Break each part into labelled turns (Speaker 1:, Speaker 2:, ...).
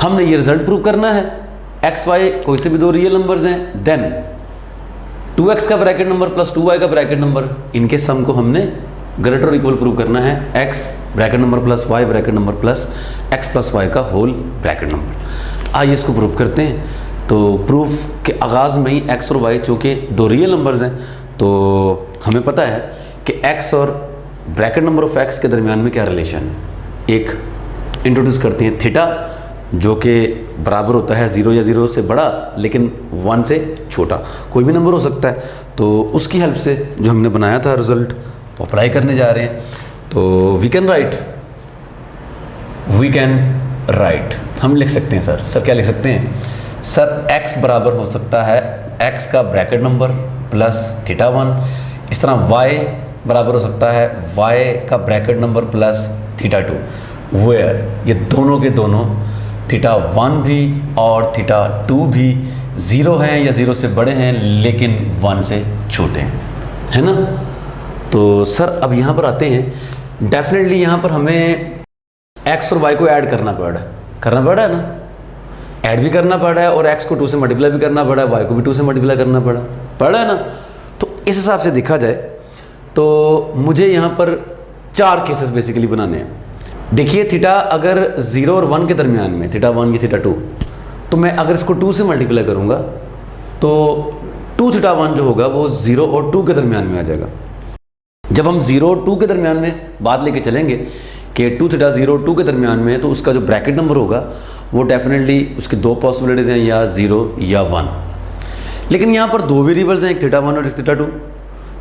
Speaker 1: हमने ये result prove करना है। एक्स वाई कोई से भी दो रियल नंबर्स हैं, देन 2x का ब्रैकेट नंबर प्लस 2y का ब्रैकेट नंबर, इनके सम को हमने ग्रेटर और इक्वल प्रूव करना है। x bracket number plus y bracket number plus x plus y का होल ब्रैकेट नंबर। आइए इसको प्रूव करते हैं। तो प्रूफ के आगाज़ में ही x और y चूँकि दो रियल नंबर्स हैं, तो हमें पता है कि x और ब्रैकेट नंबर ऑफ x के दरमियान में क्या रिलेशन है। एक इंट्रोड्यूस करते हैं थीटा, जो कि बराबर होता है 0 या 0 से बड़ा लेकिन 1 से छोटा, कोई भी नंबर हो सकता है। तो उसकी हेल्प से जो हमने बनाया था रिजल्ट वो अप्लाई करने जा रहे हैं। तो वी कैन राइट हम लिख सकते हैं सर क्या लिख सकते हैं सर, x बराबर हो सकता है x का ब्रैकेट नंबर प्लस थीटा 1। इस तरह y बराबर हो सकता है y का bracket number plus theta 2, where ये दोनों के दोनों थीटा 1 भी और थीटा 2 भी 0 हैं या 0 से बड़े हैं लेकिन 1 से छोटे हैं, है ना। तो सर अब यहाँ पर आते हैं। डेफिनेटली यहाँ पर हमें x और y को ऐड करना पड़ा है ना, ऐड भी करना पड़ा है, और x को 2 से मल्टीप्लाई भी करना पड़ा है, y को भी 2 से मल्टीप्लाई करना पड़ा है ना। तो इस हिसाब से देखा जाए तो मुझे यहाँ पर 4 केसेस बेसिकली बनाने हैं। देखिए थीटा अगर 0 और 1 के दरमियान में, थीटा 1 की थीटा 2, तो मैं अगर इसको 2 से मल्टीप्लाई करूँगा तो 2 थीटा 1 जो होगा वो 0 और 2 के दरमियान में आ जाएगा। जब हम 0 और 2 के दरमियान में बात लेके चलेंगे कि 2 थीटा 0 और 2 के दरमियान में है, तो उसका जो ब्रैकेट नंबर होगा वो डेफिनेटली उसकी दो पॉसिबिलिटीज़ हैं, या 0 या 1। लेकिन यहाँ पर दो वेरिएबल्स हैं, एक थीटा 1 और एक थीटा 2।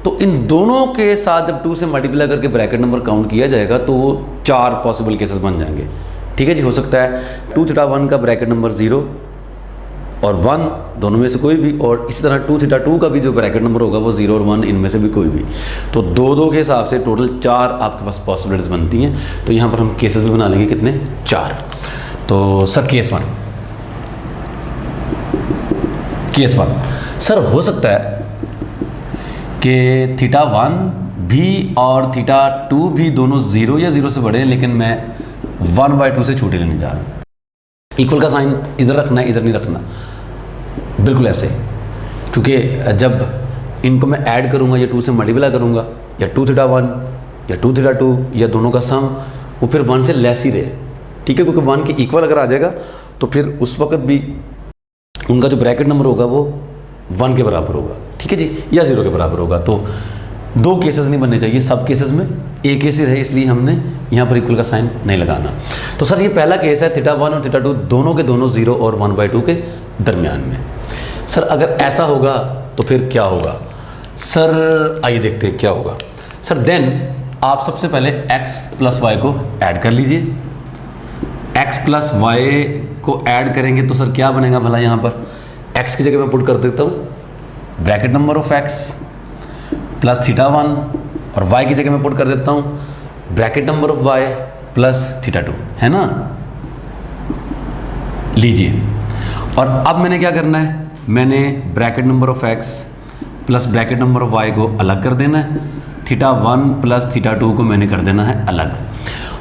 Speaker 1: तो इन दोनों के साथ जब 2 से मल्टीप्लाई करके ब्रैकेट नंबर काउंट किया जाएगा तो वो 4 पॉसिबल केसेस बन जाएंगे। ठीक है जी, हो सकता है 2 थीटा 1 का ब्रैकेट नंबर 0 और 1 दोनों में से कोई भी, और इसी तरह 2 थीटा 2 का भी जो ब्रैकेट नंबर होगा वो 0 और 1 इनमें से भी कोई भी। तो 2 के हिसाब से टोटल 4 आपके पास पॉसिबिलिटीज बनती हैं। तो यहाँ पर हम केसेस भी बना लेंगे, कितने, 4। तो सर केस 1 सर हो सकता है कि थीटा 1 भी और थीटा 2 भी दोनों 0 या 0 से बड़े हैं, लेकिन मैं 1/2 से छोटे लेने जा रहा हूँ। इक्वल का साइन इधर रखना है, इधर नहीं रखना, बिल्कुल ऐसे, क्योंकि जब इनको मैं ऐड करूँगा या 2 से मल्टीप्लाई करूँगा, या 2 थीटा 1 या 2 थीटा 2 या दोनों का सम, वो फिर 1 से लेस ही रहे। ठीक है, क्योंकि 1 के इक्वल अगर आ जाएगा तो फिर उस वक्त भी उनका जो ब्रैकेट नंबर होगा वो 1 के बराबर होगा, ठीक है जी, या 0 के बराबर होगा। तो 2 केसेस नहीं बनने चाहिए, सब केसेस में एक केस ही रहे, इसलिए हमने यहाँ पर इक्वल का साइन नहीं लगाना। तो सर ये पहला केस है, थीटा 1 और थीटा 2 दोनों के दोनों 0 और 1/2 के दरमियान में। सर अगर ऐसा होगा तो फिर क्या होगा सर, आइए देखते हैं क्या होगा। सर देन आप सबसे पहले x प्लस y को ऐड कर लीजिए। x प्लस y को ऐड करेंगे तो सर क्या बनेगा भला, यहाँ पर x की जगह मैं पुट कर देता हूँ bracket number of x plus theta 1, और y की जगह मैं पुट कर देता हूँ bracket number of y plus theta 2, है ना। लीजिए, और अब मैंने क्या करना है, मैंने bracket number of x plus bracket number of y को अलग कर देना है, थीटा 1 प्लस थीटा 2 को मैंने कर देना है अलग।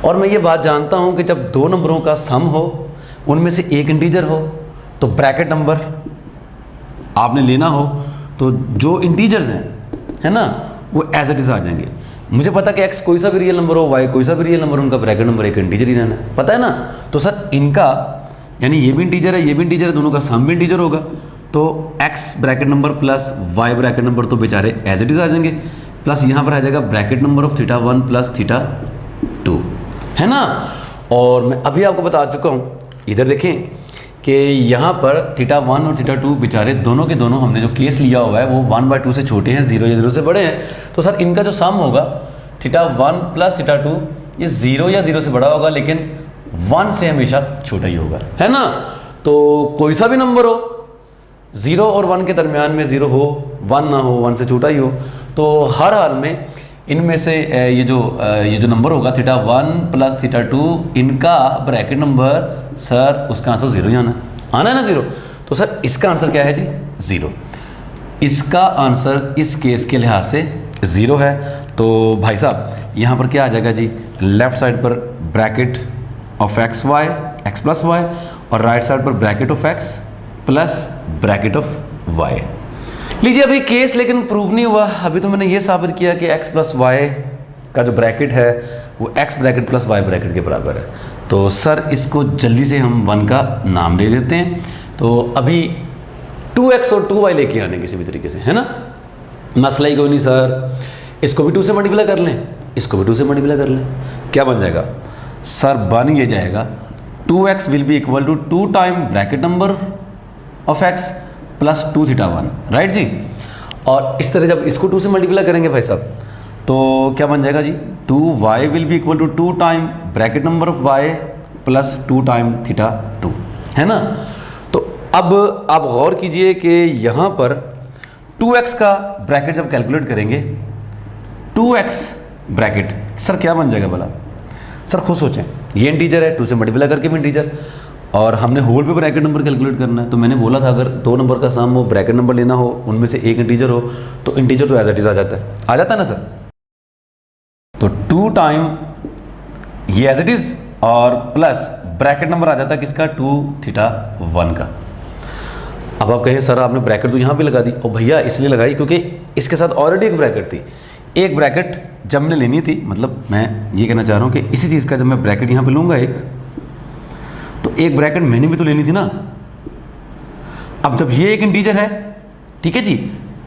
Speaker 1: और मैं ये बात जानता हूँ कि जब दो नंबरों का सम हो, उनमें से एक इंटीजर हो, तो ब्रैकेट नंबर आपने लेना हो तो जो इंटीजर्स हैं, है ना, वो एज इट इज़ आ जाएंगे। मुझे पता कि x कोई सा भी रियल नंबर हो, y कोई सा भी रियल नंबर हो, उनका ब्रैकेट नंबर एक इंटीजर ही रहना है, पता है ना। तो सर इनका यानी ये भी इंटीजर है, ये भी इंटीजर है, दोनों का सम भी इंटीजर होगा, तो x bracket number plus y bracket number तो बेचारे एज इट इज़ आ जाएंगे, प्लस यहाँ पर आ जाएगा bracket number of theta 1 plus theta 2, है ना। और मैं अभी आपको बता चुका हूँ, इधर देखें कि यहाँ पर थीटा 1 और थीटा 2 बेचारे दोनों के दोनों हमने जो केस लिया हुआ है वो 1/2 से छोटे हैं, 0 या 0 से बड़े हैं। तो सर इनका जो सम होगा थीटा 1 प्लस थीटा 2, ये 0 या 0 से बड़ा होगा, लेकिन 1 से हमेशा छोटा ही होगा, है ना। तो कोई सा भी नंबर हो, 0 और 1 के दरमियान में 0 हो, 1 ना हो, 1 से छोटा ही हो, तो हर हाल में इनमें से ये जो नंबर होगा थीटा 1 प्लस थीटा 2, इनका ब्रैकेट नंबर सर उसका आंसर 0 ही आना है ना, 0। तो सर इसका आंसर क्या है जी, 0। इसका आंसर इस केस के लिहाज से 0 है। तो भाई साहब यहाँ पर क्या आ जाएगा जी, लेफ्ट साइड पर bracket of x plus y, और राइट साइड पर bracket of x plus bracket of y. लीजिए अभी केस लेकिन प्रूव नहीं हुआ, अभी तो मैंने ये साबित किया कि x प्लस वाई का जो ब्रैकेट है वो x bracket plus y bracket के बराबर है। तो सर इसको जल्दी से हम 1 का नाम दे देते हैं। तो अभी 2x और 2y लेके आने किसी भी तरीके से, है ना, मसला ही कोई नहीं सर। इसको भी 2 से मल्टीप्लाई कर लें, इसको भी 2 से मल्टीप्लाई कर लें, क्या बन जाएगा सर? बन ये जाएगा 2x will be equal to 2 time bracket number of x plus 2 theta 1, right जी। और इस तरह जब इसको 2 से मल्टीप्लाई करेंगे भाई साहब तो क्या बन जाएगा जी? 2y will be equal to 2 time bracket number of y plus 2 time theta 2, है ना। तो अब आप गौर कीजिए कि यहाँ पर 2x का ब्रैकेट जब कैलकुलेट करेंगे 2x ब्रैकेट सर क्या बन जाएगा भला? सर खुद सोचें, ये इंटीजर है, 2 से मल्टीप्लाई करके भी इंटीजर, और हमने होल पे ब्रैकेट नंबर कैलकुलेट करना है। तो मैंने बोला था अगर 2 नंबर का सम हो, ब्रैकेट नंबर लेना हो, उनमें से एक इंटीजर हो, तो इंटीजर तो एज इट इज आ जाता है, आ जाता है ना सर। तो 2 टाइम ये एज इट इज और प्लस ब्रैकेट नंबर आ जाता है किसका? 2 थीटा 1 का। अब आप कहें सर आपने ब्रैकेट तो यहाँ पे लगा दी, और भैया इसलिए लगाई क्योंकि इसके साथ ऑलरेडी एक ब्रैकेट थी। एक ब्रैकेट जब मैंने लेनी थी, मतलब मैं ये कहना चाह रहा हूँ कि इसी चीज़ का जब मैं ब्रैकेट यहाँ पे लूँगा एक, तो एक ब्रैकेट मैंने भी तो लेनी थी ना। अब जब ये एक इंटीजर है, ठीक है जी,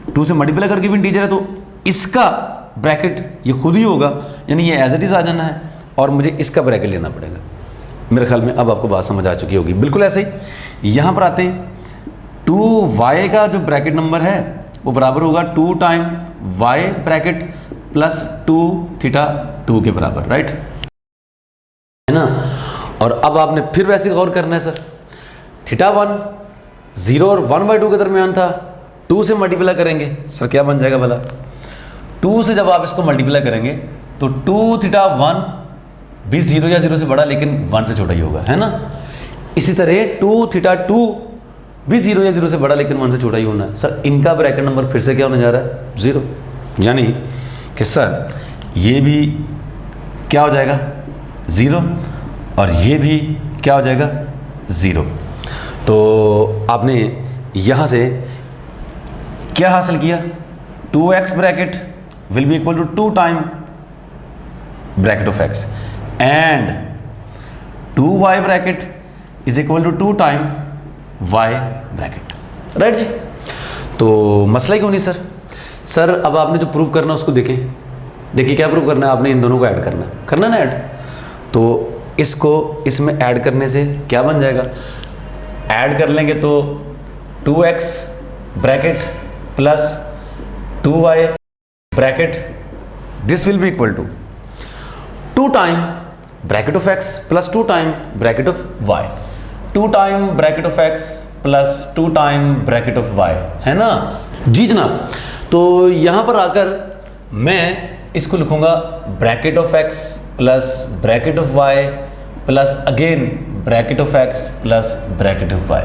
Speaker 1: 2 से मल्टीप्लाई करके भी इंटीजर है, तो इसका ब्रैकेट ये खुद ही होगा, यानी ये एज इट इज आ जाना है, और मुझे इसका ब्रैकेट लेना पड़ेगा। मेरे ख्याल में अब आपको बात समझ आ चुकी होगी। बिल्कुल ऐसे ही यहाँ पर आते हैं, 2y का जो ब्रैकेट नंबर है वो बराबर होगा 2 time y bracket plus 2 theta 2 के बराबर, राइट, है ना। और अब आपने फिर वैसे गौर करना है सर, थीटा 1 0 और 1/2 के दरमियान था, 2 से मल्टीप्लाई करेंगे सर क्या बन जाएगा भला? 2 से जब आप इसको मल्टीप्लाई करेंगे तो 2 थीटा 1 भी 0 या 0 से बड़ा लेकिन 1 से छोटा ही होगा, है ना। इसी तरह 2 थीटा 2 भी 0 या 0 से बड़ा लेकिन 1 से छोटा ही होना है। सर इनका ब्रैकेट नंबर फिर से क्या होने जा रहा है? 0, यानी कि सर ये भी क्या हो जाएगा? 0, और ये भी क्या हो जाएगा? 0। तो आपने यहाँ से क्या हासिल किया? 2x bracket will be equal to 2 time bracket of x and 2y bracket is equal to 2 time y bracket, right जी। तो मसला ही क्यों नहीं सर। सर अब आपने जो प्रूव करना है उसको देखें, देखिए क्या प्रूव करना है, आपने इन दोनों को ऐड करना है ना ऐड। तो इसको इसमें ऐड करने से क्या बन जाएगा? ऐड कर लेंगे तो 2x bracket plus 2y bracket this will be equal to 2 time bracket of x plus 2 time bracket of y, 2 time bracket of x plus 2 time bracket of y, है ना जी जनाब। तो यहाँ पर आकर मैं इसको लिखूंगा bracket of x plus bracket of y plus again bracket of x plus bracket of y।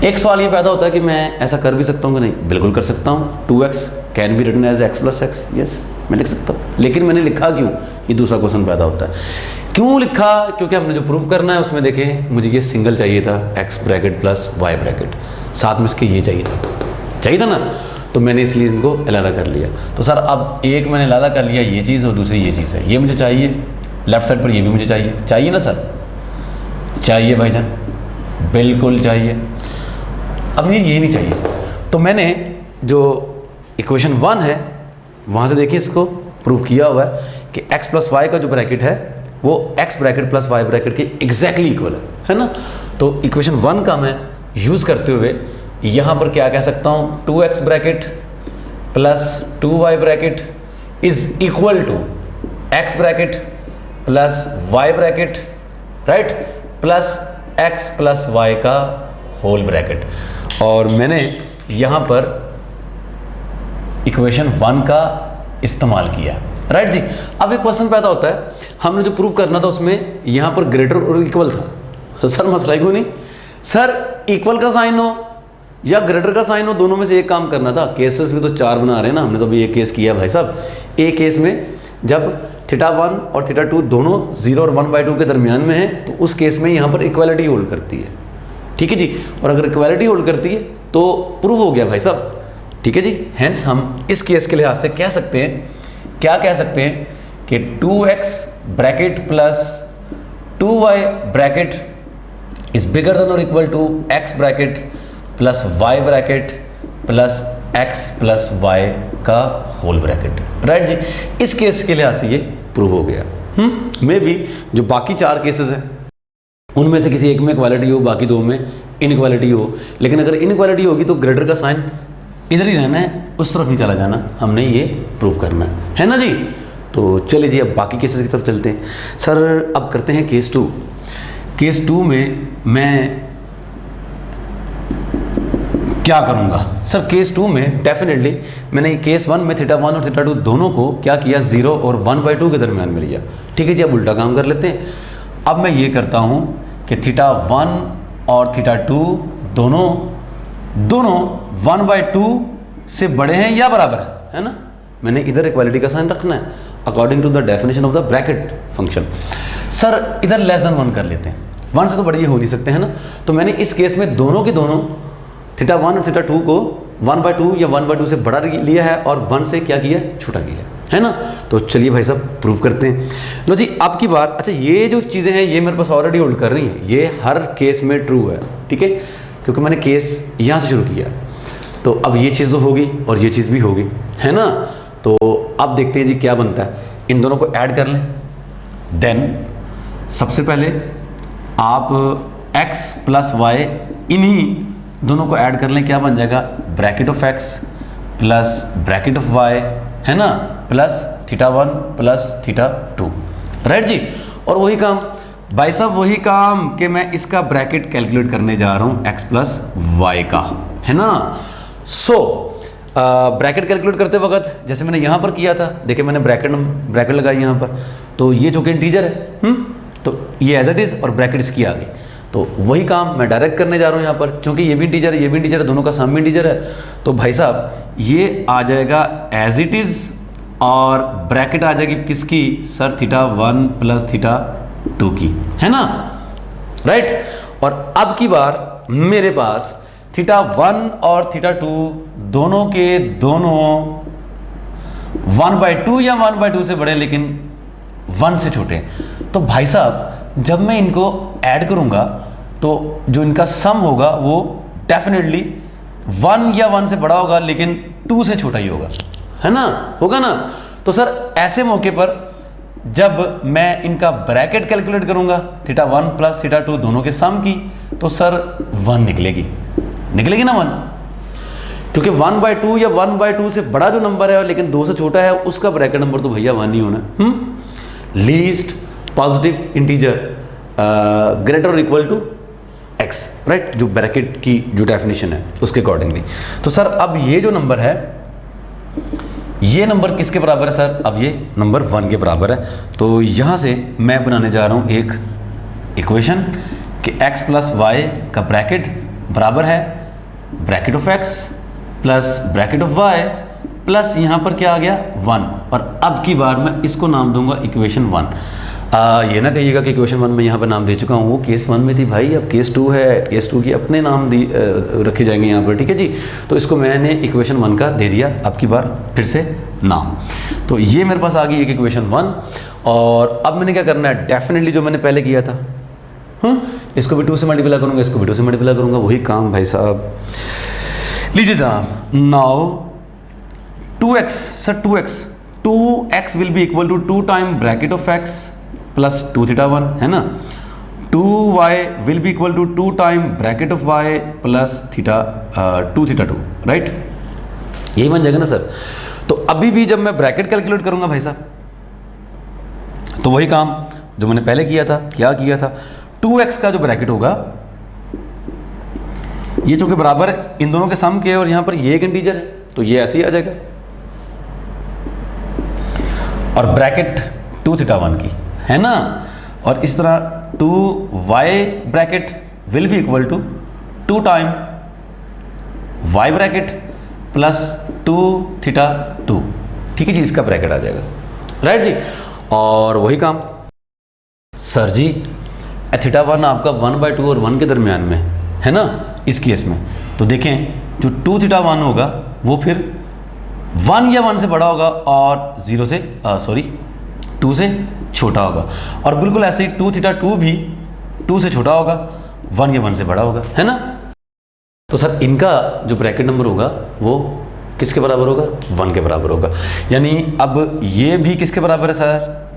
Speaker 1: एक सवाल ये पैदा होता है कि मैं ऐसा कर भी सकता हूँ कि नहीं? बिल्कुल कर सकता हूँ। 2x can be written as x plus x, yes मैं लिख सकता हूँ। लेकिन मैंने लिखा क्यों? ये दूसरा क्वेश्चन पैदा होता है। क्यों लिखा? क्योंकि हमने जो प्रूफ करना है उसमें देखें मुझे ये सिंगल चाहिए था, x bracket plus y bracket, साथ में इसके ये चाहिए था ना, तो मैंने इसलिए इनको अलग कर लिया। तो सर अब एक मैंने अलग कर लिया ये चीज़ और दूसरी ये चीज़ है, ये मुझे चाहिए, लेफ्ट साइड पर ये भी मुझे चाहिए ना सर? चाहिए भाईजान, बिल्कुल चाहिए। अब मुझे ये नहीं चाहिए, तो मैंने जो इक्वेशन 1 है वहाँ से देखिए इसको प्रूव किया हुआ है कि x प्लस वाई का जो ब्रैकेट है वो x bracket plus y bracket के एग्जैक्टली इक्वल है ना। तो इक्वेशन 1 का मैं यूज़ करते हुए यहाँ पर क्या कह सकता हूँ? 2x bracket plus 2y bracket is equal to x bracket plus y bracket, right, plus x plus y का होल ब्रैकेट। और मैंने यहाँ पर इक्वेशन 1 का इस्तेमाल किया, राइट जी। अब एक क्वेश्चन पैदा होता है, हमने जो प्रूव करना था उसमें यहाँ पर ग्रेटर और इक्वल था, तो सर मसला क्यों नहीं? सर इक्वल का साइन हो या ग्रेटर का साइन हो, दोनों में से एक काम करना था। केसेस भी तो 4 बना रहे हैं ना, हमने तो अभी एक केस किया भाई साहब। एक केस में जब थीटा 1 और थीटा 2 दोनों 0 और 1/2 के दरमियान में है, तो उस केस में यहाँ पर इक्वालिटी होल्ड करती है, ठीक है जी। और अगर इक्वालिटी होल्ड करती है तो प्रूव हो गया भाई साहब, ठीक है जी। हेंस हम इस केस के लिहाज से कह सकते हैं, क्या कह सकते हैं कि 2x bracket plus 2y bracket is bigger than और equal to x bracket plus y bracket plus x plus y का होल ब्रैकेट, राइट जी। इस केस के लिहाज से ये प्रूव हो गया। मे बी जो बाकी 4 केसेस हैं उनमें से किसी एक में इक्वालिटी हो, बाकी 2 में इनइक्वालिटी हो, लेकिन अगर इनइक्वालिटी होगी तो ग्रेटर का साइन इधर ही रहना है, उस तरफ नहीं चला जाना, हमने ये प्रूव करना है ना जी। तो चलिए जी अब बाकी केसेस की तरफ चलते हैं। सर अब करते हैं केस 2। केस 2 में मैं क्या करूंगा? सर केस 2 में डेफिनेटली मैंने केस 1 में थीटा 1 और थीटा 2 दोनों को क्या किया, 0 और 1/2 के दरमियान में लिया, ठीक है जी। अब उल्टा काम कर लेते हैं। अब मैं ये करता हूं कि थीटा 1 और थीटा 2 दोनों 1/2 से बड़े हैं या बराबर है ना। मैंने इधर इक्वालिटी का साइन रखना है according to the definition of the bracket function. Sir इधर लेस देन 1 कर लेते हैं, 1 से तो बड़े ये हो नहीं सकते हैं ना। तो मैंने इस केस में दोनों के दोनों थीटा 1 और थीटा 2 को 1/2 या 1/2 से बड़ा लिया है और 1 से क्या किया, छोटा किया है ना। तो चलिए भाई साहब प्रूव करते हैं। लो जी अब की बार, अच्छा ये जो चीज़ें हैं ये मेरे पास ऑलरेडी होल्ड कर रही हैं, ये हर केस में ट्रू है, ठीक है, क्योंकि मैंने केस यहाँ से शुरू किया। तो अब ये चीज़ तो होगी और ये चीज़ भी होगी, है ना। तो अब देखते हैं जी क्या बनता है। इन दोनों को ऐड कर लें। देन सबसे पहले आप x प्लस वाई इन्हीं दोनों को ऐड कर लें, क्या बन जाएगा, bracket of x plus bracket of y, है ना, plus theta 1 plus theta 2, right जी। और वही काम भाई साहब, वही काम कि मैं इसका ब्रैकेट कैलकुलेट करने जा रहा हूँ x प्लस वाई का, है ना। सो ब्रैकेट कैलकुलेट करते वक्त जैसे मैंने यहाँ पर किया था, देखिए मैंने ब्रैकेट लगाई यहाँ पर, तो ये चूंकि इंटीजर है, तो ये एज इट इज़ और ब्रैकेट इसकी आ गई। तो वही काम मैं डायरेक्ट करने जा रहा हूँ यहाँ पर, क्योंकि ये भी इंटीजर है, ये भी इंटीजर है, दोनों का सम भी इंटीजर है। तो भाई साहब ये आ जाएगा एज इट इज़ और ब्रैकेट आ जाएगी किसकी, सर थीटा 1 प्लस थीटा 2 की, है ना, राइट। और अब की बार मेरे पास थीटा 1 और थीटा 2 दोनों के दोनों 1/2 या 1/2 से बड़े लेकिन 1 से छोटे। तो भाई साहब जब मैं इनको ऐड करूंगा तो जो इनका सम होगा वो डेफिनेटली 1 या 1 से बड़ा होगा लेकिन 2 से छोटा ही होगा, है ना, होगा ना। तो सर ऐसे मौके पर जब मैं इनका ब्रैकेट कैलकुलेट करूंगा थीटा 1 प्लस थीटा 2 दोनों के सम की, तो सर 1 निकलेगी ना 1, क्योंकि 1/2 या 1/2 से बड़ा जो नंबर है लेकिन 2 से छोटा है उसका ब्रैकेट नंबर तो भैया 1 ही होना। लीस्ट पॉजिटिव इंटीजर ग्रेटर और इक्वल टू x, राइट, जो ब्रैकेट की जो डेफिनेशन है उसके अकॉर्डिंगली। तो सर अब ये जो नंबर है, ये नंबर किसके बराबर है सर, अब ये नंबर 1 के बराबर है। तो यहाँ से मैं बनाने जा रहा हूँ एक इक्वेशन कि x प्लस वाई का ब्रैकेट बराबर है bracket of x plus bracket of y plus यहाँ पर क्या आ गया 1। और अब की बार मैं इसको नाम दूंगा इक्वेशन 1। ये ना कहिएगा कि इक्वेशन 1 में यहाँ पर नाम दे चुका हूँ, वो केस 1 में थी भाई, अब केस 2 है, केस 2 की अपने नाम रखे जाएंगे यहाँ पर, ठीक है जी। तो इसको मैंने इक्वेशन 1 का दे दिया अब की बार फिर से नाम। तो ये मेरे पास आ गई एक इक्वेशन 1। और अब मैंने क्या करना है, डेफिनेटली जो मैंने पहले किया था, इसको भी 2 से मल्टीप्लाई करूँगा, इसको भी 2 से मल्टीप्लाई करूँगा, वही काम भाई साहब। लीजिए जनाब, now 2x, sir 2x will be equal to 2 time bracket of x plus 2 theta 1, है ना। 2y will be equal to 2 time bracket of y plus theta 2 theta 2, right, यही बन जाएगा ना सर। तो अभी भी जब मैं ब्रैकेट कैलकुलेट करूंगा भाई साहब, तो वही काम जो मैंने पहले किया था, क्या किया था, 2x का जो ब्रैकेट होगा ये चूंकि बराबर इन दोनों के सम के और यहां पर ये एक इंटीजर है तो ये ऐसे ही आ जाएगा, और ब्रैकेट 2 थीटा 1 की, है ना। और इस तरह 2y bracket will be equal to 2 time y bracket plus 2 theta 2, ठीक है जी, इसका ब्रैकेट आ जाएगा, राइट जी। और वही काम सर जी थीटा 1 आपका 1/2 और 1 के दरमियान में है ना इस केस में। तो देखें जो 2 थीटा 1 होगा वो फिर 1 या 1 से बड़ा होगा और 0 से 2 से छोटा होगा, और बिल्कुल ऐसे ही 2 थीटा 2 भी 2 से छोटा होगा, 1 या 1 से बड़ा होगा, है ना। तो सर इनका जो ब्रैकेट नंबर होगा वो किसके बराबर होगा? 1 के बराबर होगा। यानी अब ये भी किसके बराबर है सर?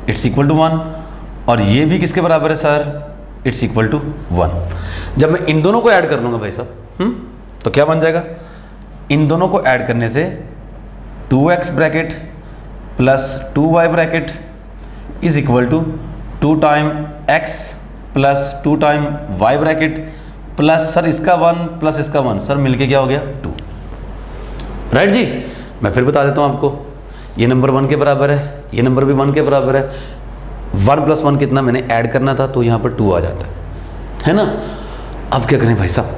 Speaker 1: इट्स इक्वल टू 1, और ये भी किसके बराबर है सर? It's equal to 1। जब मैं इन दोनों को ऐड कर लूँगा भाई साहब, तो क्या बन जाएगा? इन दोनों को ऐड करने से 2x bracket plus 2y bracket is equal to 2 time x plus 2 time y bracket plus sir इसका 1 प्लस इसका 1, सर मिलके क्या हो गया? 2। राइट जी। मैं फिर बता देता हूँ आपको, ये नंबर 1 के बराबर है, ये नंबर भी 1 के बराबर है। 1 प्लस 1 कितना मैंने ऐड करना था, तो यहाँ पर 2 आ जाता है ना। अब क्या करें भाई साहब?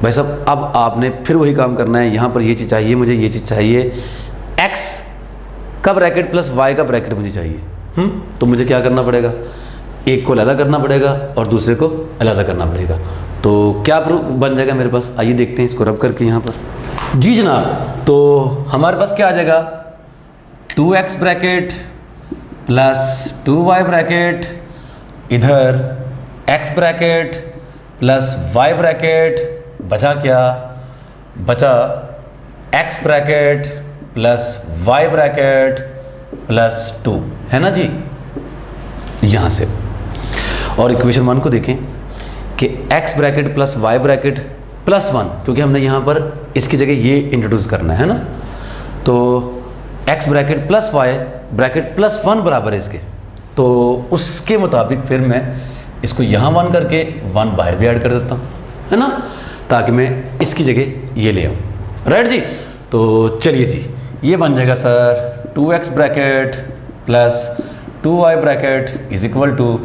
Speaker 1: भाई साहब अब आपने फिर वही काम करना है। यहाँ पर ये चीज़ चाहिए मुझे, ये चीज़ चाहिए, x का ब्रैकेट प्लस y का ब्रैकेट मुझे चाहिए। तो मुझे क्या करना पड़ेगा? एक को अलग करना पड़ेगा और दूसरे को अलग करना पड़ेगा। तो क्या प्रूफ बन जाएगा मेरे पास? आइए देखते हैं इसको रब करके यहाँ पर। जी जनाब, तो हमारे पास क्या आ जाएगा? 2x bracket plus 2y bracket, इधर x bracket plus y bracket, बचा क्या? बचा x bracket plus y bracket plus 2, है ना जी, यहाँ से। और इक्वेशन 1 को देखें कि x bracket plus y bracket plus 1, क्योंकि हमने यहाँ पर इसकी जगह ये इंट्रोड्यूस करना है ना। तो x bracket plus y bracket plus 1 बराबर है इसके, तो उसके मुताबिक फिर मैं इसको यहाँ 1 करके 1 बाहर भी ऐड कर देता हूँ, है ना, ताकि मैं इसकी जगह ये ले आऊँ। राइट जी। तो चलिए जी, ये बन जाएगा sir 2x bracket plus 2y bracket is equal to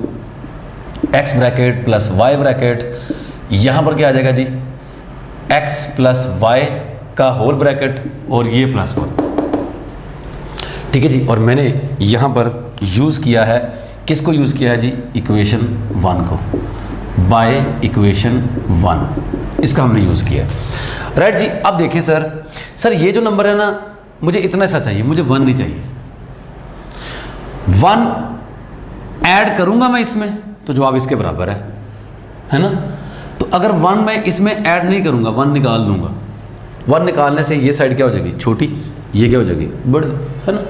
Speaker 1: x bracket plus y bracket, यहाँ पर क्या आ जाएगा जी? x प्लस y का होल ब्रैकेट और ये प्लस 1। ठीक है जी। और मैंने यहाँ पर यूज़ किया है, किसको यूज़ किया है जी? इक्वेशन 1 को, बाय इक्वेशन 1 इसका हमने यूज़ किया। राइट जी। अब देखें सर ये जो नंबर है ना, मुझे इतना सा चाहिए, मुझे 1 नहीं चाहिए। 1 ऐड करूँगा मैं इसमें तो जवाब इसके बराबर है ना। तो अगर 1 मैं इसमें ऐड नहीं करूँगा, 1 निकाल लूँगा, 1 निकालने से ये साइड क्या हो जाएगी? छोटी, ये क्या हो जाएगी? बड़ी, है ना।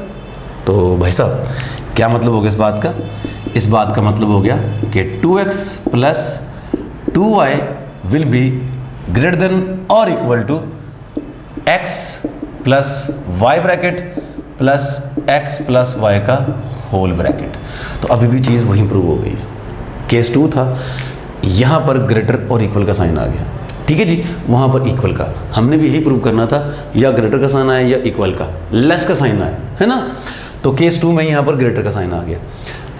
Speaker 1: तो भाई साहब क्या मतलब हो गया इस बात का? इस बात का मतलब हो गया कि 2x plus 2y will be greater than और equal to x plus y bracket plus x plus y का होल ब्रैकेट। तो अभी भी चीज़ वहीं प्रूव हो गई है। केस 2 था, यहाँ पर ग्रेटर और इक्वल का साइन आ गया। ठीक है जी। वहाँ पर इक्वल का हमने भी यही प्रूव करना था, या ग्रेटर का साइन आया या इक्वल का लेस का साइन आया, है ना। तो केस 2 में यहाँ पर ग्रेटर का साइन आ गया,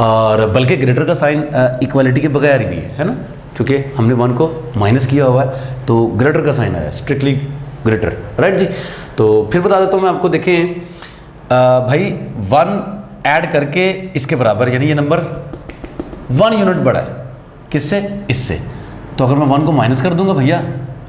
Speaker 1: और बल्कि ग्रेटर का साइन इक्वालिटी के बगैर भी है ना, क्योंकि हमने 1 को माइनस किया हुआ है, तो ग्रेटर का साइन आया, स्ट्रिक्टली ग्रेटर। राइट जी। तो फिर बता देता हूँ मैं आपको। देखें भाई 1 ऐड करके इसके बराबर, यानी ये नंबर 1 यूनिट बड़ा है किससे? इससे। तो अगर मैं 1 को माइनस कर दूंगा भैया,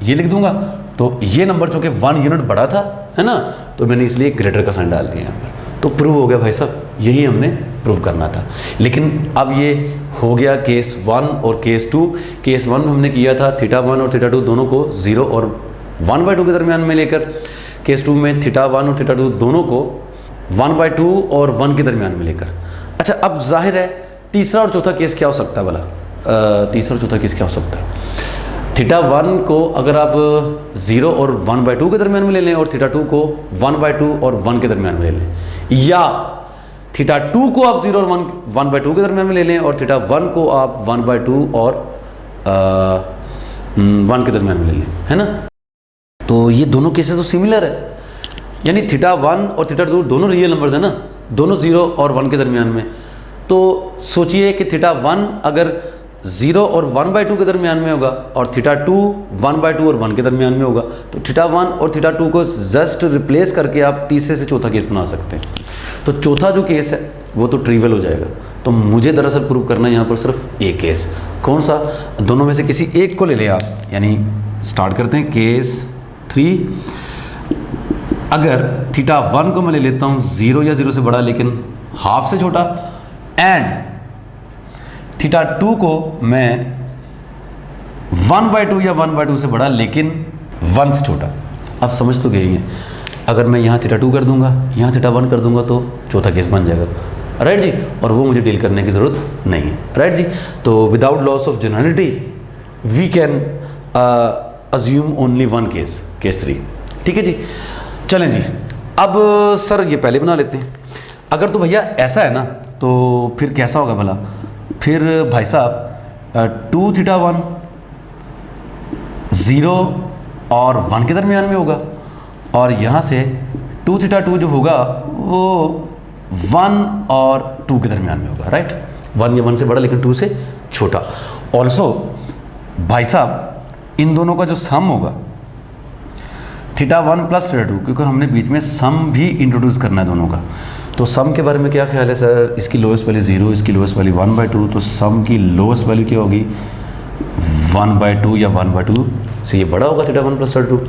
Speaker 1: ये लिख दूंगा, तो ये नंबर चूँकि 1 यूनिट बड़ा था, है ना, तो मैंने इसलिए ग्रेटर का साइन डाल दिया यहाँ पर। तो प्रूव हो गया भाई साहब, यही हमने प्रूव करना था। लेकिन अब ये हो गया केस 1 और केस 2। केस 1 में हमने किया था थीटा 1 और थीटा 2 दोनों को 0 और 1/2 के दरमियान में लेकर। केस 2 में थीटा 1 और थीटा 2 दोनों को 1/2 और 1 के दरमियान में लेकर। अच्छा, अब जाहिर है तीसरा और चौथा केस क्या हो सकता है भला? तीसरा और चौथा केस क्या हो सकता है? थीटा 1 को अगर आप 0 और 1/2 के दरमियान में ले लें, और थीटा 2 को 1/2 और 1 के दरमियान में ले लें, या थीटा 2 को आप 0 और 1/2 के दरमियान में ले लें, और थीटा 1 को आप 1/2 और 1 के दरमियान में ले लें, है ना। तो ये दोनों केसेस तो सिमिलर है, यानी थीटा 1 और थीटा 2 दोनों रियल नंबर्स है ना, दोनों 0 और 1 के दरमियान में। तो सोचिए कि थीटा 1 अगर 0 और 1/2 के दरमियान में होगा, और थीटा 2 1/2 और 1 के दरमियान में होगा, तो थीटा 1 और थीटा 2 को जस्ट रिप्लेस करके आप तीसरे से चौथा केस बना सकते हैं। तो चौथा जो केस है वो तो ट्रिवियल हो जाएगा, तो मुझे दरअसल प्रूव करना है यहाँ पर सिर्फ एक केस। कौन सा? दोनों में से किसी एक को ले लें आप, यानी स्टार्ट करते हैं केस 3। अगर थीटा 1 को मैं ले लेता हूँ 0 या 0 से बड़ा लेकिन हाफ से छोटा, एंड थीटा 2 को मैं 1/2 या 1/2 से बड़ा लेकिन 1 से छोटा। अब समझ तो गए हैं, अगर मैं यहाँ थीटा 2 कर दूंगा, यहाँ थीटा 1 कर दूंगा तो चौथा केस बन जाएगा, राइट जी, और वो मुझे डील करने की ज़रूरत नहीं है, राइट जी। तो without loss of generality we can assume only one case, case 3, ठीक है जी। चलें जी, अब सर ये पहले बना लेते हैं। अगर तो भैया ऐसा है ना, तो फिर कैसा होगा भला? फिर भाई साहब 2 थीटा 1 0 और 1 के दरमियान में होगा, और यहाँ से 2 थीटा 2 जो होगा वो 1 और 2 के दरमियान में होगा, राइट। 1 या 1 से बड़ा लेकिन 2 से छोटा। ऑल्सो भाई साहब इन दोनों का जो सम होगा थीटा 1 प्लस थीटा 2, क्योंकि हमने बीच में सम भी इंट्रोड्यूस करना है दोनों का, तो सम के बारे में क्या ख्याल है सर? इसकी लोएस्ट वैल्यू 0, इसकी लोएस्ट वैल्यू 1/2, तो सम की लोएस्ट वैल्यू क्या होगी? 1/2 या 1/2 से ये बड़ा होगा थीटा 1 प्लस थीटा 2।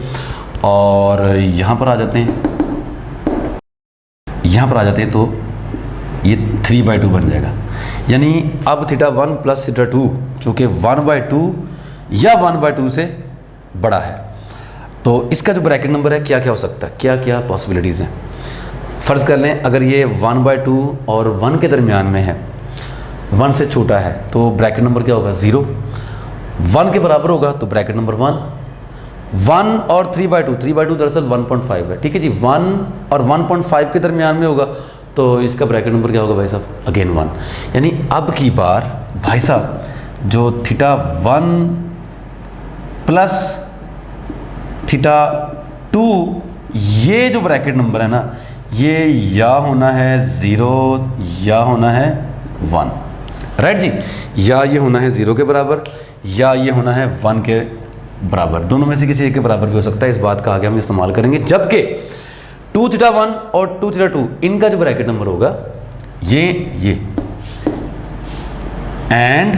Speaker 1: और यहाँ पर आ जाते हैं, यहाँ पर आ जाते हैं तो ये 3/2 बन जाएगा। यानी अब थीटा 1 प्लस थीटा 2 जो कि 1/2 या 1/2 से बड़ा है, तो इसका जो ब्रैकेट नंबर है क्या क्या हो सकता है, क्या क्या पॉसिबिलिटीज़ हैं? फ़र्ज़ कर लें अगर ये 1/2 और 1 के दरमियान में है, 1 से छोटा है, तो ब्रैकेट नंबर क्या होगा? 0। 1 के बराबर होगा तो ब्रैकेट नंबर 1। 1 और 3/2 दरअसल 1.5 है, ठीक है जी। 1 और 1.5 के दरमियान में होगा तो इसका ब्रैकेट नंबर क्या होगा भाई साहब? अगेन 1। यानी अब की बार भाई साहब जो थीटा 1 प्लस थीटा 2, ये जो ब्रैकेट नंबर है ना, ये या होना है 0 या होना है 1, राइट जी। या ये होना है 0 के बराबर या ये होना है 1 के बराबर, दोनों में से किसी एक के बराबर भी हो सकता है। इस बात का आगे हम इस्तेमाल करेंगे, जबकि 2 थीटा 1 और 2 थीटा 2 इनका जो ब्रैकेट नंबर होगा ये एंड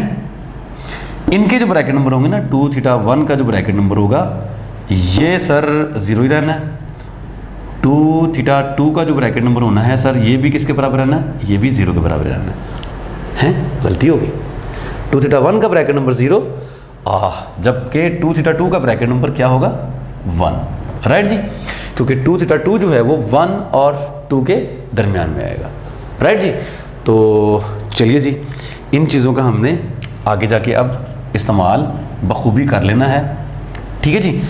Speaker 1: इनके जो ब्रैकेट नंबर होंगे ना, 2 थीटा 1 का जो ब्रैकेट नंबर होगा ये सर 0 ही रहना है। 2 थीटा 2 का जो ब्रैकेट नंबर होना है सर, ये भी किसके बराबर रहना है? ये भी 0 के बराबर रहना है। गलती होगी। 2 थीटा 1 का ब्रैकेट नंबर 0, जबकि 2 थीटा 2 का ब्रैकेट नंबर क्या होगा? 1, राइट जी, क्योंकि 2 थीटा 2 जो है वो 1 और 2 के दरमियान में आएगा, राइट जी। तो चलिए जी, इन चीज़ों का हमने आगे जाके अब इस्तेमाल बखूबी कर लेना है, ठीक है जी,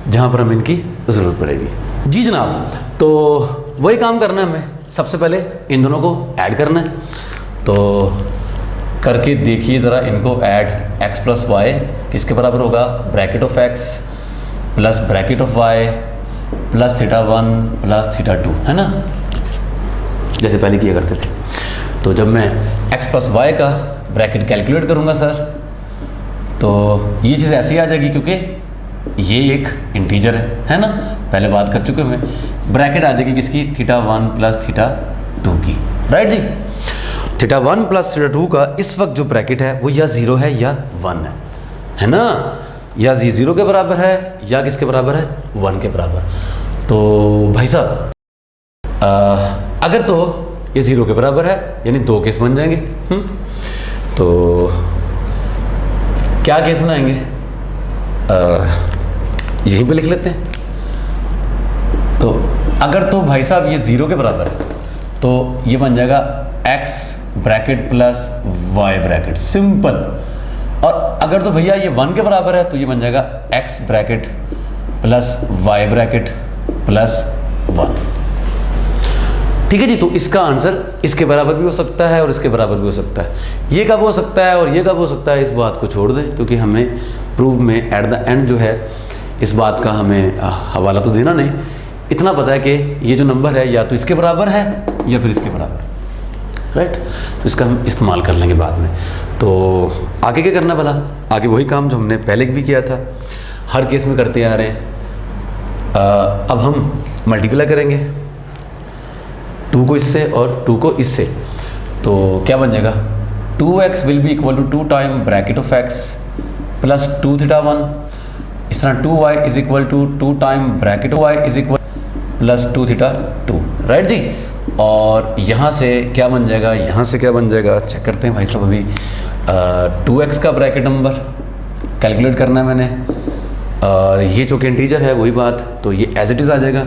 Speaker 1: जहाँ पर हमें इनकी ज़रूरत पड़ेगी। जी जनाब, तो वही काम करना है हमें। सबसे पहले इन दोनों को ऐड करना है, तो करके देखिए ज़रा इनको ऐड। x प्लस वाई किसके बराबर होगा? Bracket of x plus bracket of y plus theta 1 plus theta 2, है ना, जैसे पहले किया करते थे। तो जब मैं x प्लस वाई का ब्रैकेट कैलकुलेट करूँगा सर, तो ये चीज़ ऐसी आ जाएगी क्योंकि ये एक इंटीजर है ना, पहले बात कर चुके हैं। ब्रैकेट आ जाएगी किसकी? थीटा 1 प्लस थीटा 2 की, राइट जी। थीटा 1 प्लस थीटा 2 का इस वक्त जो ब्रैकेट है वो या 0 है या 1 है ना, या 0 के बराबर है या किसके बराबर है? 1 के बराबर। तो भाई साहब अगर तो ये 0 के बराबर है, यानी 2 केस बन जाएंगे। तो क्या केस बनाएंगे? यहीं पे लिख लेते हैं। तो अगर तो भाई साहब ये 0 के बराबर है तो ये बन जाएगा x bracket plus y bracket, simple. और अगर तो भैया ये 1 के बराबर है तो ये बन जाएगा x bracket plus y bracket plus 1, ठीक है जी। तो इसका आंसर इसके बराबर भी हो सकता है और इसके बराबर भी हो सकता है। ये कब हो सकता है और ये कब हो सकता है, इस बात को छोड़ दें, क्योंकि हमें प्रूफ में एट द एंड जो है इस बात का हमें हवाला तो देना नहीं। इतना पता है कि ये जो नंबर है या तो इसके बराबर है या फिर इसके बराबर, राइट। तो इसका हम इस्तेमाल कर लेंगे बाद में। तो आगे क्या करना भला? आगे वही काम जो हमने पहले भी किया था, हर केस में करते आ रहे हैं। अब हम मल्टीप्लाई करेंगे 2 को इससे और 2 को इससे, तो क्या बन जाएगा? 2x will be equal to 2 time bracket of x plus 2 theta 1। इस तरह 2y is equal to 2 time bracket y is equal plus 2 theta 2, right जी। और यहाँ से क्या बन जाएगा, यहाँ से क्या बन जाएगा, चेक करते हैं भाई साहब। अभी 2x का ब्रैकेट नंबर कैलकुलेट करना है मैंने, और ये जो कि इंटीजर है वही बात, तो ये एज इट इज़ आ जाएगा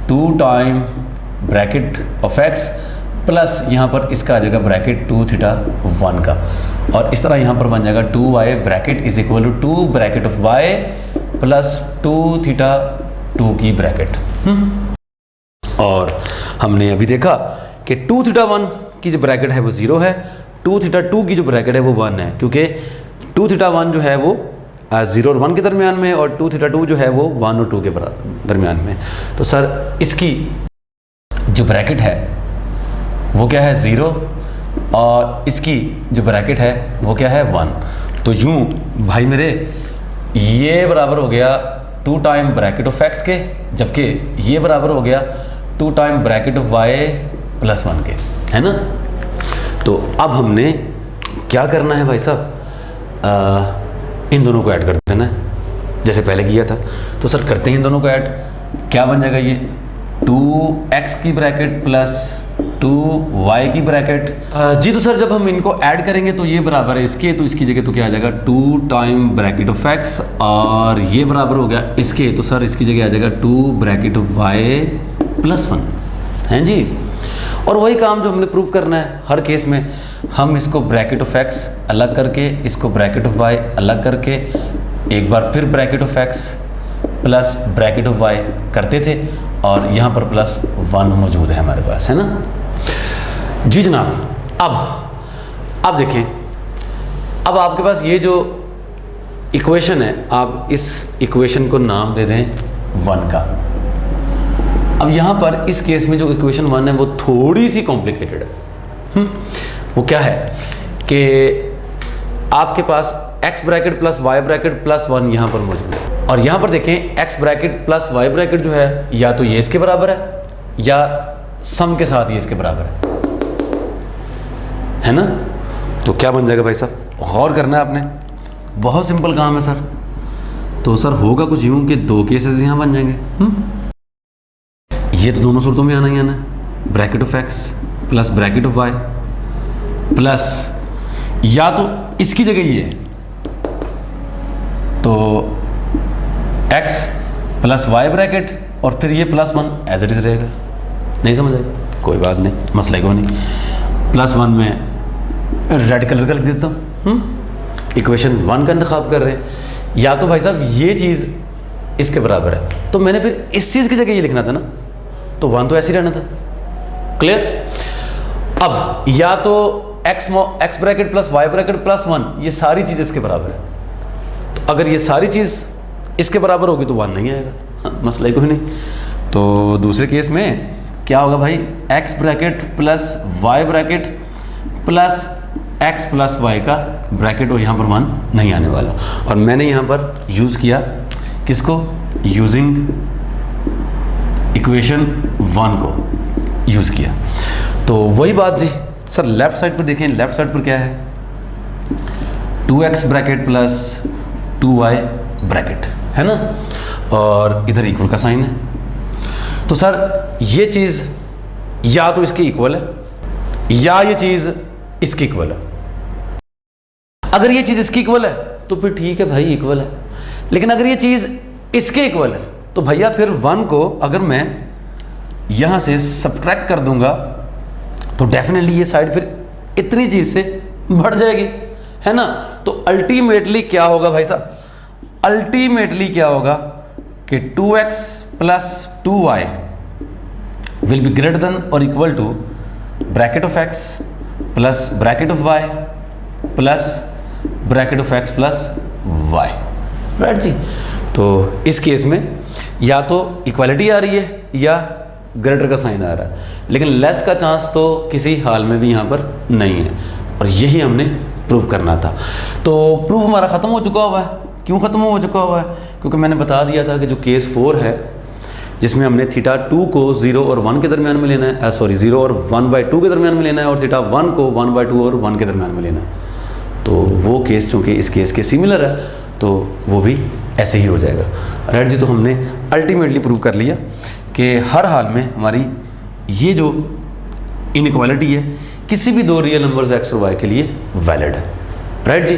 Speaker 1: 2 time bracket of x plus यहाँ पर इसका आ जाएगा ब्रैकेट 2 थीटा 1 का, और इस तरह यहाँ पर बन जाएगा 2y bracket is equal to 2 bracket of y plus 2 theta 2 की ब्रैकेट। और हमने अभी देखा कि 2 थीटा 1 की जो ब्रैकेट है वो 0 है, 2 थीटा 2 की जो ब्रैकेट है वो 1 है, क्योंकि 2 थीटा 1 जो है वो 0 और 1 के दरमियान में, और 2 थीटा 2 जो है वो 1 और 2 के दरमियान में। तो सर इसकी जो ब्रैकेट है वो क्या है 0, और इसकी जो ब्रैकेट है वो क्या है 1। तो यूँ भाई मेरे ये बराबर हो गया 2 टाइम ब्रैकेट ऑफ x के, जबकि ये बराबर हो गया 2 time bracket of y plus 1 के, है ना। तो अब हमने क्या करना है भाई साहब, इन दोनों को ऐड कर देना है जैसे पहले किया था। तो सर करते हैं इन दोनों को ऐड, क्या बन जाएगा ये 2x की ब्रैकेट प्लस 2y की ब्रैकेट। जी तो सर जब हम इनको ऐड करेंगे तो ये बराबर है इसके, तो इसकी जगह तो क्या आ जाएगा 2 टाइम ब्रैकेट ऑफ x, और ये बराबर हो गया इसके, तो सर इसकी जगह आ जाएगा 2 ब्रैकेट ऑफ y प्लस 1, हैं जी। और वही काम जो हमने प्रूव करना है हर केस में, हम इसको ब्रैकेट ऑफ x अलग करके, इसको ब्रैकेट ऑफ y अलग करके, एक बार फिर bracket of x plus bracket of y करते थे, और यहाँ पर प्लस 1 मौजूद है हमारे पास, है ना जी जनाब। अब देखें, अब आपके पास ये जो इक्वेशन है, आप इस इक्वेशन को नाम दे दें 1 का। अब यहाँ पर इस केस में जो इक्वेशन 1 है वो थोड़ी सी कॉम्प्लिकेटेड है। वो क्या है कि आपके पास x bracket plus y bracket plus 1 यहाँ पर मौजूद है, और यहाँ पर देखें x bracket plus y bracket जो है या तो ये इसके बराबर है या सम के साथ ये इसके बराबर है ना। तो क्या बन जाएगा भाई साहब, गौर करना है आपने, बहुत सिंपल काम है सर। तो सर होगा कुछ यूं कि 2 केसेस यहाँ बन जाएंगे। ये तो दोनों सूरतों में आना ही आना है, bracket of x plus bracket of y plus, या तो इसकी जगह ये है तो x प्लस y ब्रैकेट और फिर ये प्लस 1 एज इट इज रहेगा। नहीं समझ आएगा, कोई बात नहीं, मसला ही कोई नहीं। प्लस 1 में रेड कलर का लिख देता हूँ, इक्वेशन 1 का इंतखाब कर रहे हैं। या तो भाई साहब ये चीज़ इसके बराबर है, तो मैंने फिर इस चीज़ की जगह ये लिखना था ना, तो 1 तो ऐसे ही रहना था। क्लियर। अब या तो x bracket plus y bracket plus 1, ये सारी चीज़ इसके बराबर है, तो अगर ये सारी चीज़ इसके बराबर होगी तो 1 नहीं आएगा। हाँ, मसला ही कोई नहीं। तो दूसरे केस में क्या होगा भाई, x bracket plus y bracket plus x plus y का ब्रैकेट, और यहाँ पर 1 नहीं आने वाला। और मैंने यहाँ पर यूज़ किया किसको, यूजिंग इक्वेशन 1 को यूज़ किया। तो वही बात जी सर, लेफ्ट साइड पर देखें, लेफ्ट साइड पर क्या है 2x bracket plus 2y bracket, है ना, और इधर इक्वल का साइन है। तो सर ये चीज़ या तो इसकी इक्वल है या ये चीज़ इसकी इक्वल है। अगर ये चीज़ इसकी इक्वल है तो फिर ठीक है भाई, इक्वल है। लेकिन अगर ये चीज़ इसके इक्वल है तो भैया फिर 1 को अगर मैं यहाँ से सब्ट्रैक्ट कर दूंगा तो डेफिनेटली ये साइड फिर इतनी चीज़ से बढ़ जाएगी, है ना। तो अल्टीमेटली क्या होगा भाई साहब, अल्टीमेटली क्या होगा कि 2x plus 2y will be greater than और equal to bracket of x plus bracket of y plus bracket of x plus y, right जी। तो इस केस में या तो इक्वालिटी आ रही है या ग्रेटर का साइन आ रहा है, लेकिन लेस का चांस तो किसी हाल में भी यहाँ पर नहीं है, और यही हमने प्रूव करना था। तो प्रूफ हमारा ख़त्म हो चुका हुआ है। क्यों ख़त्म हो चुका हुआ है, क्योंकि मैंने बता दिया था कि जो केस 4 है, जिसमें हमने थीटा 2 को 0 और 1 के दरमियान में लेना है, 0 और 1/2 के दरमियान में लेना है, और थीटा 1 को 1/2 और 1 के दरमियान में लेना है। तो वो केस चूँकि इस केस के सिमिलर है तो वो भी ऐसे ही हो जाएगा। राइट जी, तो हमने अल्टीमेटली प्रूव कर लिया कि हर हाल में हमारी ये जो इनइक्वालिटी है किसी भी दो रियल नंबर्स x और y के लिए वैलिड है। राइट जी,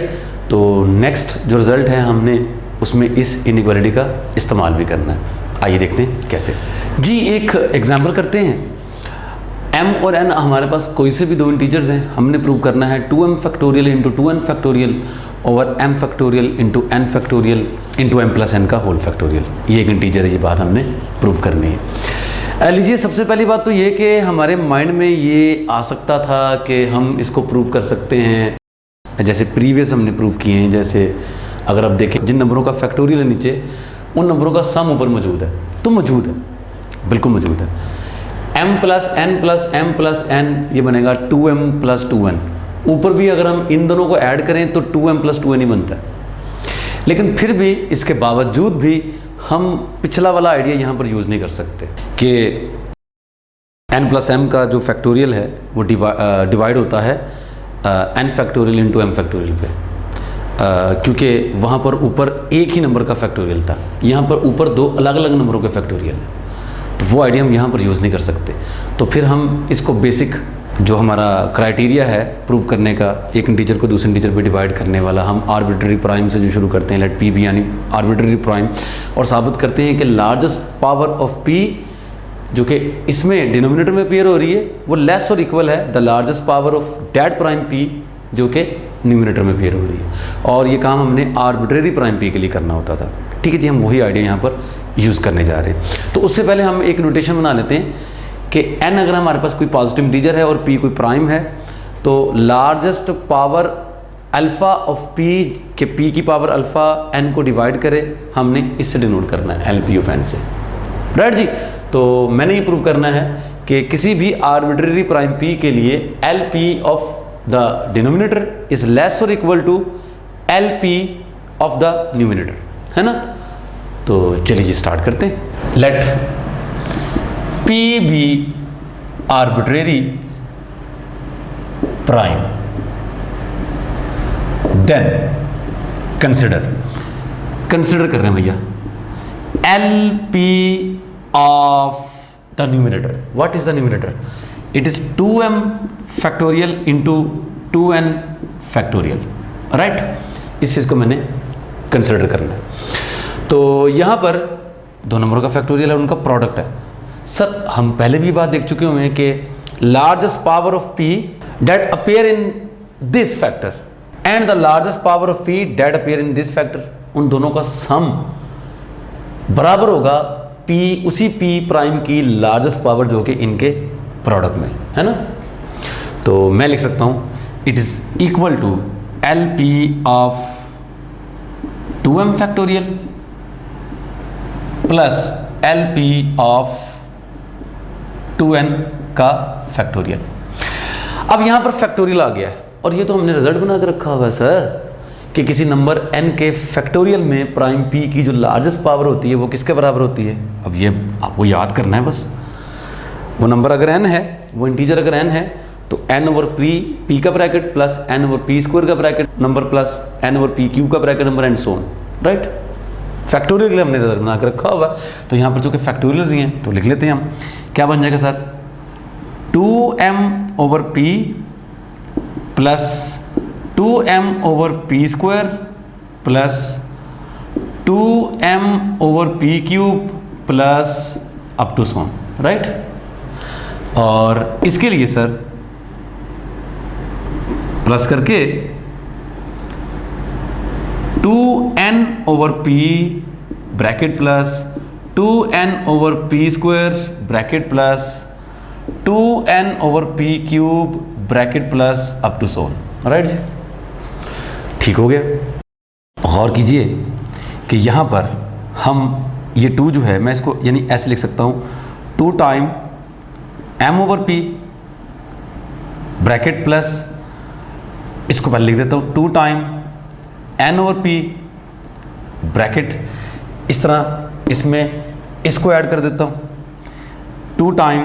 Speaker 1: तो नेक्स्ट जो रिज़ल्ट है हमने उसमें इस इनइक्वालिटी का इस्तेमाल भी करना है। आइए देखते हैं कैसे। जी एक एग्जांपल करते हैं। m और n हमारे पास कोई से भी दो इंटीजर्स हैं, हमने प्रूव करना है 2m factorial into 2n factorial over m factorial into n factorial into m plus n का होल फैक्टोरियल। ये एक इंटीजर है, ये बात हमने प्रूव करनी है। लीजिए सबसे पहली बात तो ये कि हमारे माइंड में ये आ सकता था कि हम इसको प्रूव कर सकते हैं जैसे प्रीवियस हमने प्रूव किए हैं। जैसे अगर आप देखें जिन नंबरों का फैक्टोरियल है नीचे, उन नंबरों का सम ऊपर मौजूद है, तो मौजूद है, बिल्कुल मौजूद है। m plus n plus m plus n ये बनेगा 2m प्लस 2n। ऊपर भी अगर हम इन दोनों को ऐड करें तो 2m प्लस 2n ही बनता है। लेकिन फिर भी इसके बावजूद भी हम पिछला वाला आइडिया यहाँ पर यूज़ नहीं कर सकते कि n प्लस m का जो फैक्टोरियल है वो डिवाइड होता है n factorial into m factorial पे, क्योंकि वहाँ पर ऊपर एक ही नंबर का फैक्टोरियल था, यहाँ पर ऊपर दो अलग अलग नंबरों के फैक्टोरियल है, तो वो आइडिया हम यहाँ पर यूज़ नहीं कर सकते। तो फिर हम इसको बेसिक जो हमारा क्राइटेरिया है प्रूव करने का, एक इंटीजर को दूसरे इंटीजर पे डिवाइड करने वाला, हम आर्बिट्ररी प्राइम से जो शुरू करते हैं, लेट पी भी यानी आर्बिट्ररी प्राइम, और साबित करते हैं कि लार्जेस्ट पावर ऑफ पी जो कि इसमें डिनोमिनेटर में अपीयर हो रही है वो लेस और इक्वल है the largest power of that prime p जो कि न्यूमिनेटर में अपीयर हो रही है। और ये काम हमने आर्बिट्ररी प्राइम पी के लिए करना होता था। ठीक है जी, हम वही आइडिया यहाँ पर यूज़ करने जा रहे हैं। तो उससे पहले हम एक नोटेशन बना लेते हैं कि n अगर हमारे पास कोई पॉजिटिव इंटीजर है और p कोई प्राइम है, तो largest power alpha of p के p की पावर अल्फ़ा n को डिवाइड करे, हमने इससे डिनोट करना है LP ऑफ n से। राइट जी, तो मैंने ये प्रूव करना है कि किसी भी आर्बिट्ररी प्राइम p के लिए LP of the denominator is less और equal to LP of the numerator, है ना। तो चलिए जी स्टार्ट करते हैं। Let P be arbitrary prime, then consider कर रहे हैं भैया LP of the numerator. What is the numerator? It is 2m factorial into 2n factorial. Right, इस चीज़ को मैंने कंसिडर करना है। तो यहाँ पर दो नंबरों का फैक्टोरियल है, उनका प्रोडक्ट है। सर हम पहले भी बात देख चुके हुए हैं कि largest power of p that appear in this factor and the largest power of p that appear in this factor, उन दोनों का सम बराबर होगा p उसी p प्राइम की लार्जेस्ट पावर जो कि इनके प्रोडक्ट में है ना। तो मैं लिख सकता हूं it is equal to LP of 2m factorial plus LP of 2n का फैक्टोरियल। अब यहां पर फैक्टोरियल आ गया है और ये तो हमने रिजल्ट बना के रखा हुआ है सर कि किसी नंबर n के फैक्टोरियल में प्राइम p की जो लार्जेस्ट पावर होती है वो किसके बराबर होती है। अब ये आपको याद करना है बस। वो नंबर अगर n है, वो इंटीजर अगर n है, तो n ओवर p का bracket plus n over p square का bracket number plus n over p cube का bracket number and so on. Right, factorial के लिए हमने रिजल्ट बना के रखा हुआ। तो यहाँ पर जो कि फैक्टोरियल्स ही हैं तो लिख लेते हैं हम। क्या बन जाएगा sir? 2m over p plus 2m over p square plus 2m over p cube plus up to so on. Right, और इसके लिए सर प्लस करके 2n over p bracket plus 2n over p square bracket plus 2n over p cube bracket plus up to so on. Right जी, ठीक हो गया। गौर कीजिए कि यहाँ पर हम ये 2 जो है मैं इसको यानी ऐसे लिख सकता हूँ 2 time m over p bracket plus, इसको पहले लिख देता हूँ 2 time n over p bracket, इस तरह इसमें इसको ऐड कर देता हूँ 2 time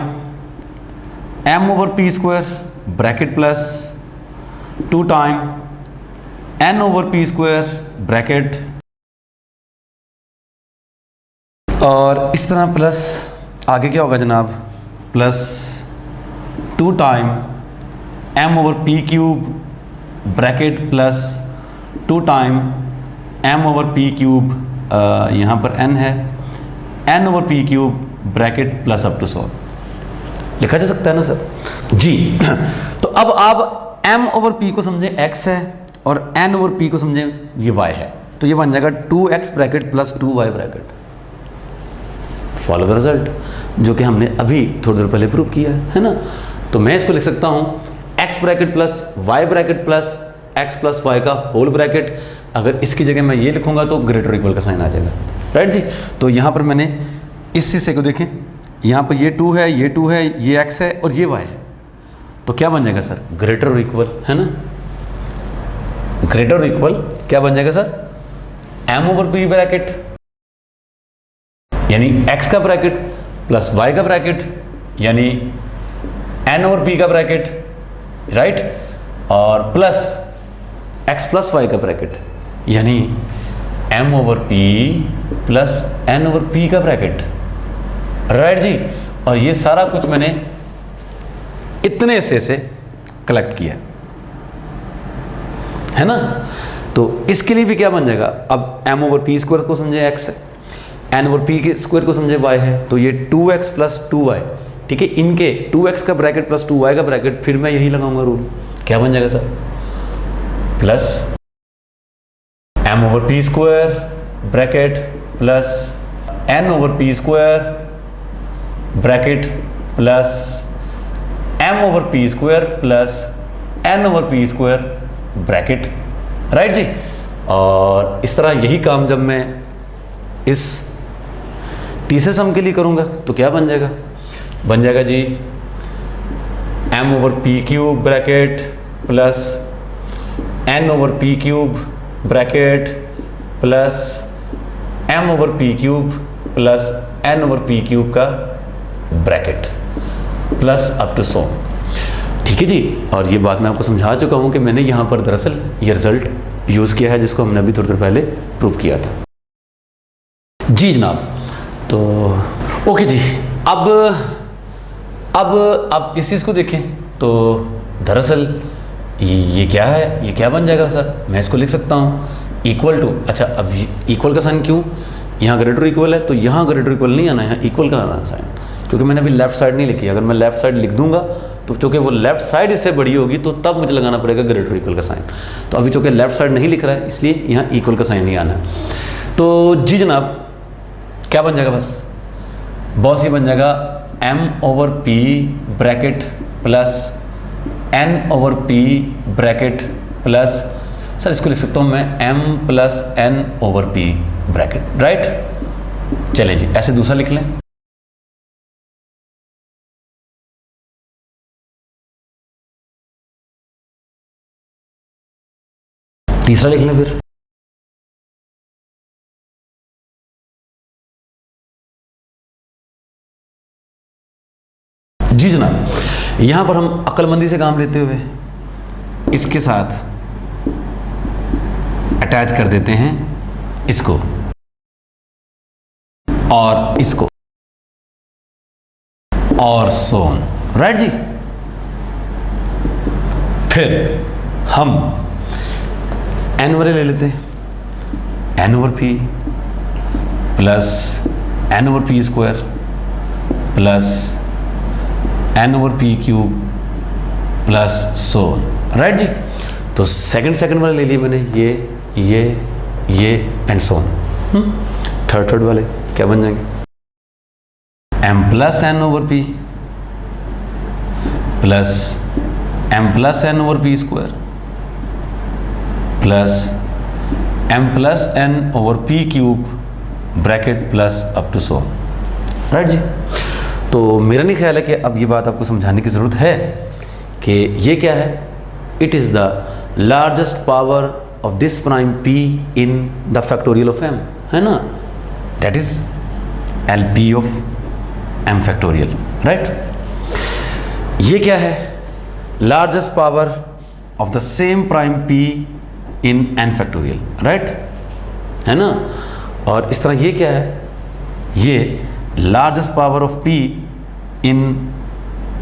Speaker 1: m over p square bracket plus 2 time n over p square bracket, और इस तरह प्लस आगे क्या होगा जनाब, plus 2 time m over p cube bracket plus 2 time m over p cube, यहाँ पर n है, n over p cube bracket plus up to 100 लिखा जा सकता है ना सर जी। तो अब आप m ओवर p को समझें x है और n ओवर p को समझें ये y है, तो ये बन जाएगा 2x bracket plus 2y bracket. Follow the result, जो कि हमने अभी थोड़ी देर पहले प्रूव किया है ना। तो मैं इसको लिख सकता हूँ x bracket plus y bracket plus x plus y का होल ब्रैकेट। अगर इसकी जगह मैं ये लिखूंगा तो ग्रेटर इक्वल का साइन आ जाएगा, राइट जी। तो यहाँ पर मैंने इस हिस्से को देखें, यहाँ पर ये 2 है, ये 2 है, ये x है और ये y है, तो क्या बन जाएगा सर, ग्रेटर और इक्वल, है ना। ग्रेटर और इक्वल क्या बन जाएगा sir, m over p bracket यानी x का ब्रैकेट प्लस y का ब्रैकेट यानी n ओवर p का ब्रैकेट, राइट, और प्लस x प्लस y का ब्रैकेट यानी m over p plus n over p का ब्रैकेट, राइट जी। और ये सारा कुछ मैंने इतने हिस्से से कलेक्ट किया है ना। तो इसके लिए भी क्या बन जाएगा, अब m ओवर p स्क्वायर को समझे x है, n ओवर p के स्क्वायर को समझे y है, तो ये 2x प्लस 2y, ठीक है, इनके 2x का ब्रैकेट प्लस 2y का ब्रैकेट, फिर मैं यही लगाऊंगा रूल, क्या बन जाएगा sir, plus m over p square bracket plus n over p square bracket plus m over p square plus n over p square bracket, right जी। और इस तरह यही काम जब मैं इस तीसरे सम के लिए करूंगा तो क्या बन जाएगा, बन जाएगा जी m over p cube bracket plus n over p cube bracket plus m over p cube plus n over p cube का ब्रैकेट प्लस अप टू 100, ठीक है जी। और ये बात मैं आपको समझा चुका हूँ कि मैंने यहाँ पर दरअसल ये रिजल्ट यूज़ किया है जिसको हमने अभी थोड़ी देर पहले प्रूव किया था जी जनाब। तो ओके जी, अब इस चीज़ को देखें तो दरअसल ये क्या है, ये क्या बन जाएगा सर, मैं इसको लिख सकता हूँ इक्वल टू, अच्छा अब इक्वल का साइन क्यों, यहाँ ग्रेटर इक्वल है तो यहाँ ग्रेटर इक्वल नहीं आना है, यहाँ इक्वल का आना साइन, क्योंकि मैंने अभी लेफ्ट साइड नहीं लिखी। अगर मैं लेफ्ट साइड लिख दूंगा तो चूँकि वो लेफ्ट साइड इससे बड़ी होगी तो तब मुझे लगाना पड़ेगा ग्रेटर इक्वल का साइन। तो अभी चूँकि लेफ्ट साइड नहीं लिख रहा है इसलिए यहाँ इक्वल का साइन नहीं आना है। तो जी जनाब क्या बन जाएगा, बस बॉस ये बन जाएगा m over p bracket plus n over p bracket plus, sir इसको लिख सकता हूँ मैं m plus n over p bracket, right. चले जी ऐसे दूसरा लिख लें, तीसरा लिख लें फिर, जी जनाब। यहां पर हम अक्लमंदी से काम लेते हुए इसके साथ अटैच कर देते हैं इसको और इसको और सोन, राइट जी। फिर हम n वाले ले लेते हैं, n over p plus n over p square plus n over p cube plus so on, right जी। तो सेकंड वाले ले लिए मैंने, ये एंड सोन। थर्ड वाले क्या बन जाएंगे, m plus n over p plus m plus n over p square plus m plus n over p cube bracket plus up to 100, right जी। तो मेरा नहीं ख्याल है कि अब ये बात आपको समझाने की ज़रूरत है कि ये क्या है, it is the largest power of this prime p in the factorial of m, है ना, that is LP of m factorial, right. ये क्या है, largest power of the same prime p in n factorial, right, है ना। और इस तरह ये क्या है, ये largest power of p in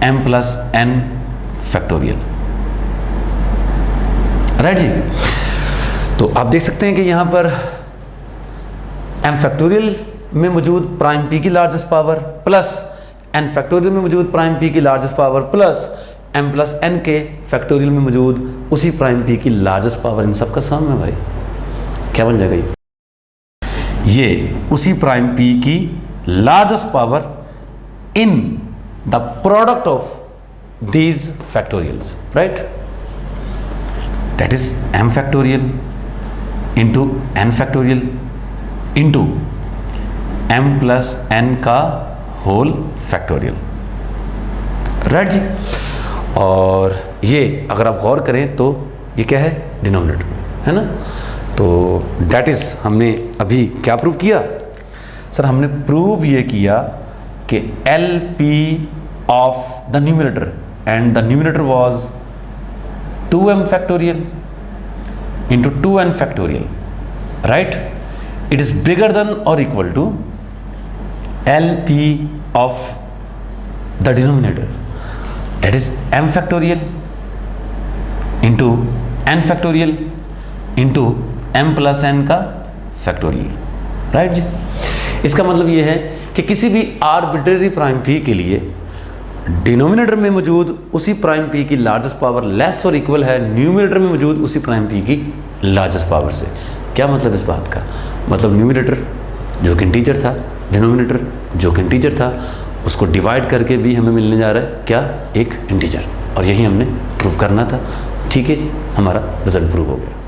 Speaker 1: m plus n factorial, right जी। तो आप देख सकते हैं कि यहाँ पर m फैक्टोरियल में मौजूद प्राइम p की largest power plus n factorial में मौजूद प्राइम p की largest power plus m plus n के फैक्टोरियल में मौजूद उसी प्राइम p की लार्जेस्ट पावर, इन सब का सम है भाई। क्या बन जाएगा ये उसी प्राइम p की largest power in the product of these factorials, right. That is m factorial into n factorial into m plus n का होल फैक्टोरियल, राइट जी। और ये अगर आप गौर करें तो ये क्या है, डिनोमिनेटर, है ना। तो दैट इज हमने अभी क्या प्रूव किया सर, हमने प्रूव ये किया कि LP of the numerator and the numerator was 2m factorial into 2n factorial, right. It is bigger than और equal to LP of the denominator, that is m factorial into n factorial into m plus n का factorial, right जी। इसका मतलब ये है कि किसी भी arbitrary prime p के लिए डिनोमिनेटर में मौजूद उसी प्राइम p की लार्जेस्ट पावर लेस और इक्वल है न्यूमरेटर में मौजूद उसी प्राइम p की लार्जेस्ट पावर से। क्या मतलब इस बात का, मतलब न्यूमरेटर जो कि इंटीजर था, डिनोमिनेटर जो कि इंटीजर था, उसको डिवाइड करके भी हमें मिलने जा रहा है क्या, एक इंटीजर। और यही हमने प्रूव करना था। ठीक है जी, हमारा रिजल्ट प्रूव हो गया।